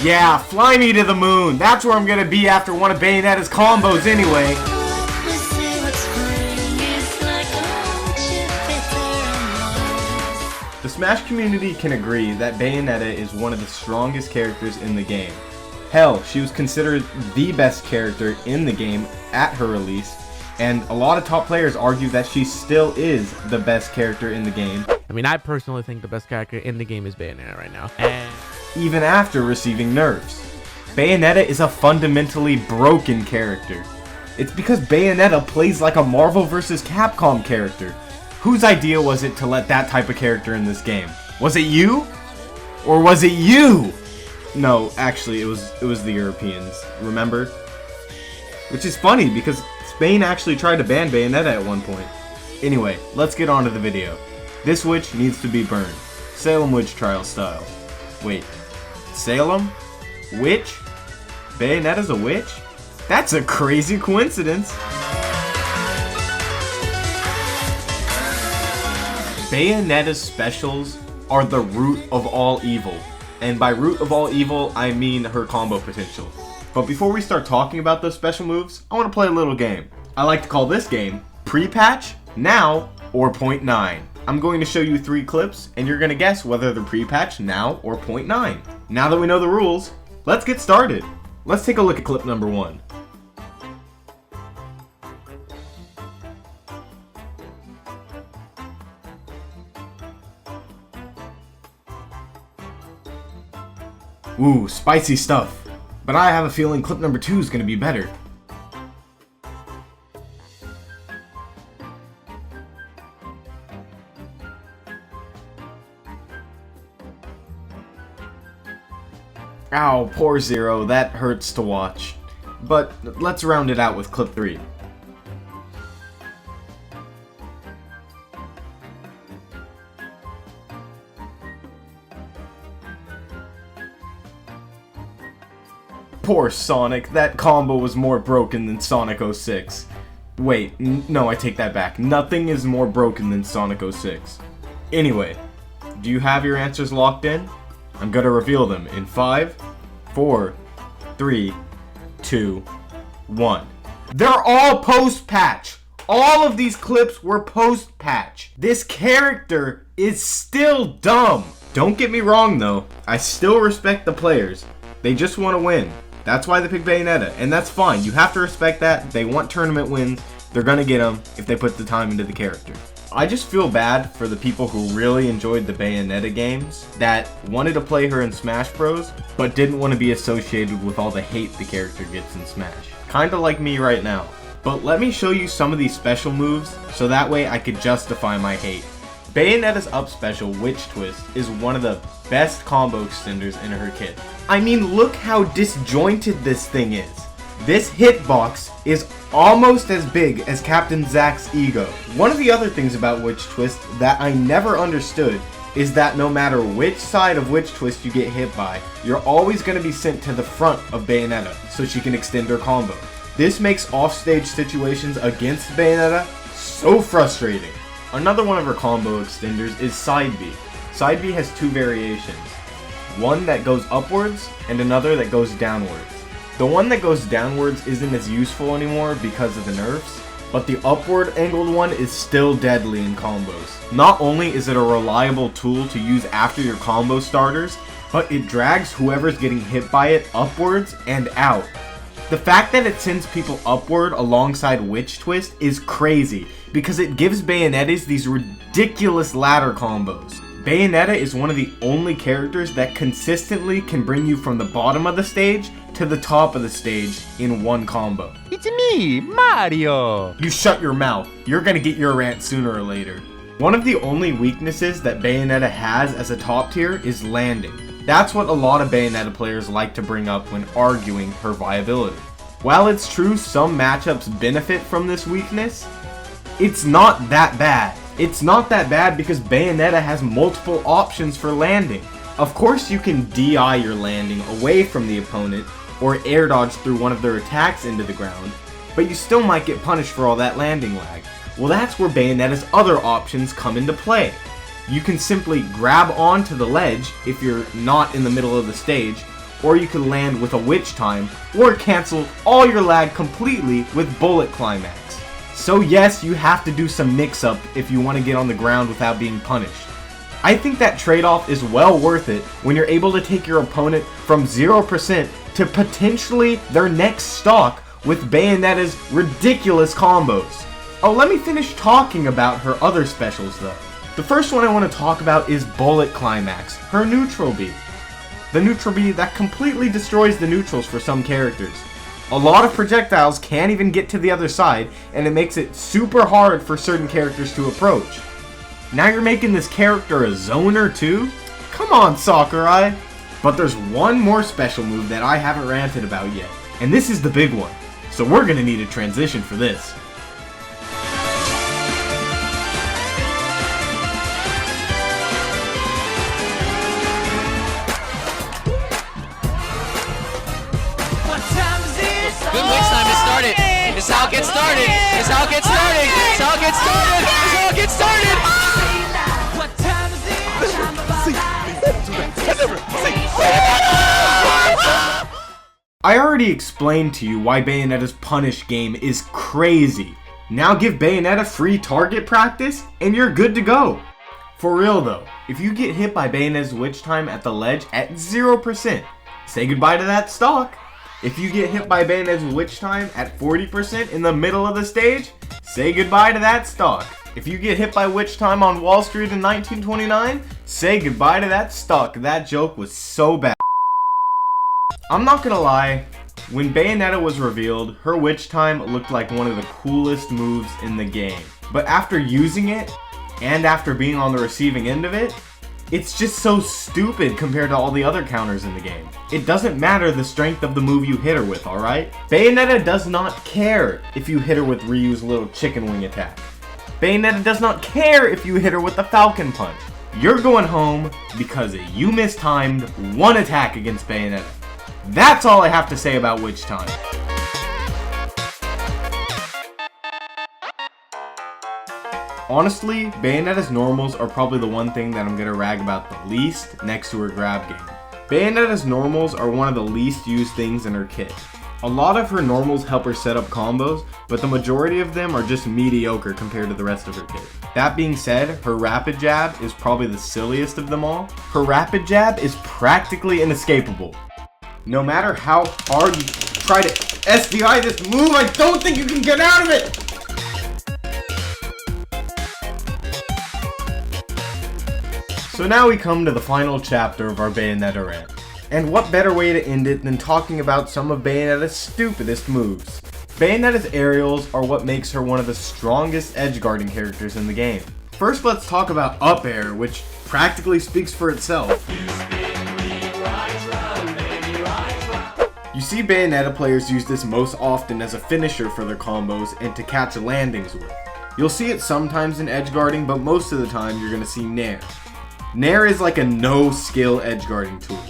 Yeah, fly me to the moon. That's where I'm gonna be after one of Bayonetta's combos anyway. The Smash community can agree that Bayonetta is one of the strongest characters in the game. Hell, she was considered the best character in the game at her release, and a lot of top players argue that she still is the best character in the game. I mean, I personally think the best character in the game is Bayonetta right now. And even after receiving nerfs. Bayonetta is a fundamentally broken character. It's because Bayonetta plays like a Marvel vs. Capcom character. Whose idea was it to let that type of character in this game? Was it you? Or was it you? No, actually, it was the Europeans, remember? Which is funny, because Spain actually tried to ban Bayonetta at one point. Anyway, let's get on to the video. This witch needs to be burned. Salem witch trial style. Wait, Salem? Witch? Bayonetta's a witch? That's a crazy coincidence. Bayonetta's specials are the root of all evil. And by root of all evil, I mean her combo potential. But before we start talking about those special moves, I want to play a little game. I like to call this game Pre-Patch, Now, or Point 9. I'm going to show you 3 clips, and you're going to guess whether they're pre-patch, now, or point 9. Now that we know the rules, let's get started. Let's take a look at clip number 1. Ooh, spicy stuff. But I have a feeling clip number 2 is going to be better. Ow, poor Zero, that hurts to watch. But let's round it out with clip 3. Poor Sonic, that combo was more broken than Sonic 06. Wait, no, I take that back. Nothing is more broken than Sonic 06. Anyway, do you have your answers locked in? I'm gonna reveal them in 5, 4, 3, 2, 1. They're all post-patch! All of these clips were post-patch. This character is still dumb. Don't get me wrong though, I still respect the players. They just want to win. That's why they pick Bayonetta, and that's fine. You have to respect that. They want tournament wins. They're gonna get them if they put the time into the character. I just feel bad for the people who really enjoyed the Bayonetta games that wanted to play her in Smash Bros, but didn't want to be associated with all the hate the character gets in Smash. Kinda like me right now. But let me show you some of these special moves so that way I could justify my hate. Bayonetta's up special, Witch Twist, is one of the best combo extenders in her kit. I mean, look how disjointed this thing is. This hitbox is almost as big as Captain Zack's ego. One of the other things about Witch Twist that I never understood is that no matter which side of Witch Twist you get hit by, you're always going to be sent to the front of Bayonetta so she can extend her combo. This makes offstage situations against Bayonetta so frustrating. Another one of her combo extenders is Side B. Side B has 2 variations. One that goes upwards and another that goes downwards. The one that goes downwards isn't as useful anymore because of the nerfs, but the upward angled one is still deadly in combos. Not only is it a reliable tool to use after your combo starters, but it drags whoever's getting hit by it upwards and out. The fact that it sends people upward alongside Witch Twist is crazy, because it gives Bayonettas these ridiculous ladder combos. Bayonetta is one of the only characters that consistently can bring you from the bottom of the stage to the top of the stage in one combo. It's me, Mario! You shut your mouth. You're gonna get your rant sooner or later. One of the only weaknesses that Bayonetta has as a top tier is landing. That's what a lot of Bayonetta players like to bring up when arguing her viability. While it's true some matchups benefit from this weakness, it's not that bad. It's not that bad because Bayonetta has multiple options for landing. Of course you can DI your landing away from the opponent or air dodge through one of their attacks into the ground, but you still might get punished for all that landing lag. Well, that's where Bayonetta's other options come into play. You can simply grab onto the ledge if you're not in the middle of the stage, or you can land with a witch time, or cancel all your lag completely with bullet climax. So yes, you have to do some mix-up if you want to get on the ground without being punished. I think that trade-off is well worth it when you're able to take your opponent from 0% to potentially their next stock with Bayonetta's ridiculous combos. Oh, let me finish talking about her other specials though. The first one I want to talk about is Bullet Climax, her neutral B. The neutral B that completely destroys the neutrals for some characters. A lot of projectiles can't even get to the other side, and it makes it super hard for certain characters to approach. Now you're making this character a zoner too? Come on, Sakurai! But there's one more special move that I haven't ranted about yet, and this is the big one. So we're gonna need a transition for this. Good witch time has started. It's how it gets started. It's how it gets started. It's how it gets started. It's how it gets started. I already explained to you why Bayonetta's punish game is crazy. Now give Bayonetta free target practice and you're good to go. For real though, if you get hit by Bayonetta's witch time at the ledge at 0%, say goodbye to that stock. If you get hit by Bayonetta's witch time at 40% in the middle of the stage, say goodbye to that stock. If you get hit by witch time on Wall Street in 1929, say goodbye to that stock. That joke was so bad. I'm not gonna lie, when Bayonetta was revealed, her witch time looked like one of the coolest moves in the game. But after using it, and after being on the receiving end of it, it's just so stupid compared to all the other counters in the game. It doesn't matter the strength of the move you hit her with, alright? Bayonetta does not care if you hit her with Ryu's little chicken wing attack. Bayonetta does not care if you hit her with the Falcon Punch. You're going home because you mistimed one attack against Bayonetta. That's all I have to say about witch time. Honestly, Bayonetta's normals are probably the one thing that I'm gonna rag about the least next to her grab game. Bayonetta's normals are one of the least used things in her kit. A lot of her normals help her set up combos, but the majority of them are just mediocre compared to the rest of her kit. That being said, her rapid jab is probably the silliest of them all. Her rapid jab is practically inescapable. No matter how hard you try to SDI this move, I don't think you can get out of it! So now we come to the final chapter of our Bayonetta rant. And what better way to end it than talking about some of Bayonetta's stupidest moves. Bayonetta's aerials are what makes her one of the strongest edgeguarding characters in the game. First, let's talk about up air, which practically speaks for itself. You see Bayonetta players use this most often as a finisher for their combos and to catch landings with. You'll see it sometimes in edgeguarding, but most of the time you're going to see Nair. Nair is like a no-skill edgeguarding tool.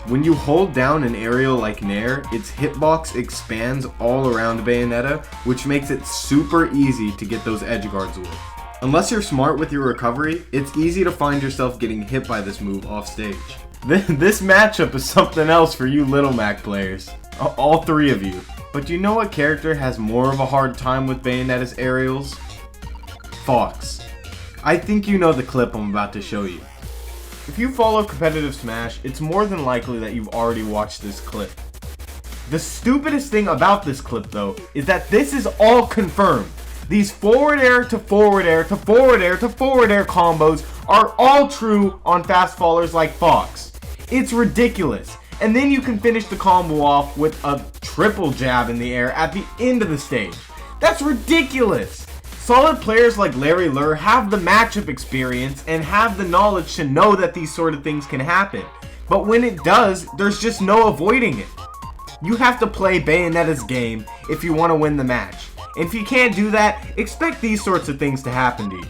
When you hold down an aerial like Nair, its hitbox expands all around Bayonetta, which makes it super easy to get those edgeguards with. Unless you're smart with your recovery, it's easy to find yourself getting hit by this move off stage. This matchup is something else for you Little Mac players. All three of you. But you know what character has more of a hard time with Bayonetta's aerials? Fox. I think you know the clip I'm about to show you. If you follow competitive Smash, it's more than likely that you've already watched this clip. The stupidest thing about this clip though, is that this is all confirmed. These forward air to forward air to forward air to forward air combos are all true on fast fallers like Fox. It's ridiculous. And then you can finish the combo off with a triple jab in the air at the end of the stage. That's ridiculous. Solid players like Larry Lurr have the matchup experience and have the knowledge to know that these sort of things can happen. But when it does, there's just no avoiding it. You have to play Bayonetta's game if you want to win the match. And if you can't do that, expect these sorts of things to happen to you.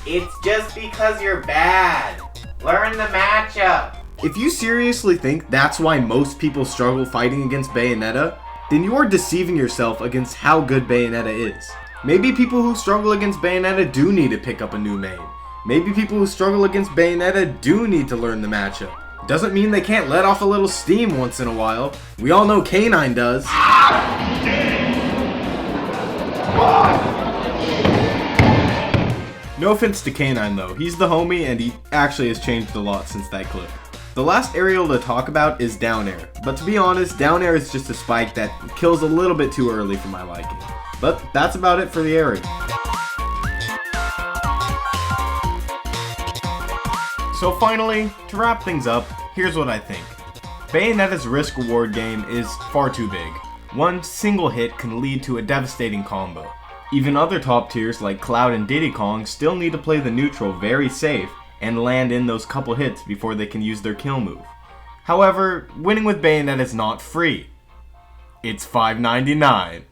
It's just because you're bad. Learn the matchup. If you seriously think that's why most people struggle fighting against Bayonetta, then you are deceiving yourself against how good Bayonetta is. Maybe people who struggle against Bayonetta do need to pick up a new main. Maybe people who struggle against Bayonetta do need to learn the matchup. Doesn't mean they can't let off a little steam once in a while. We all know K9 does. No offense to K9 though, he's the homie and he actually has changed a lot since that clip. The last aerial to talk about is down air, but to be honest, down air is just a spike that kills a little bit too early for my liking. But that's about it for the aerial. So finally, to wrap things up, here's what I think. Bayonetta's risk reward game is far too big. One single hit can lead to a devastating combo. Even other top tiers like Cloud and Diddy Kong still need to play the neutral very safe and land in those couple hits before they can use their kill move. However, winning with Bayonetta is not free. It's $5.99.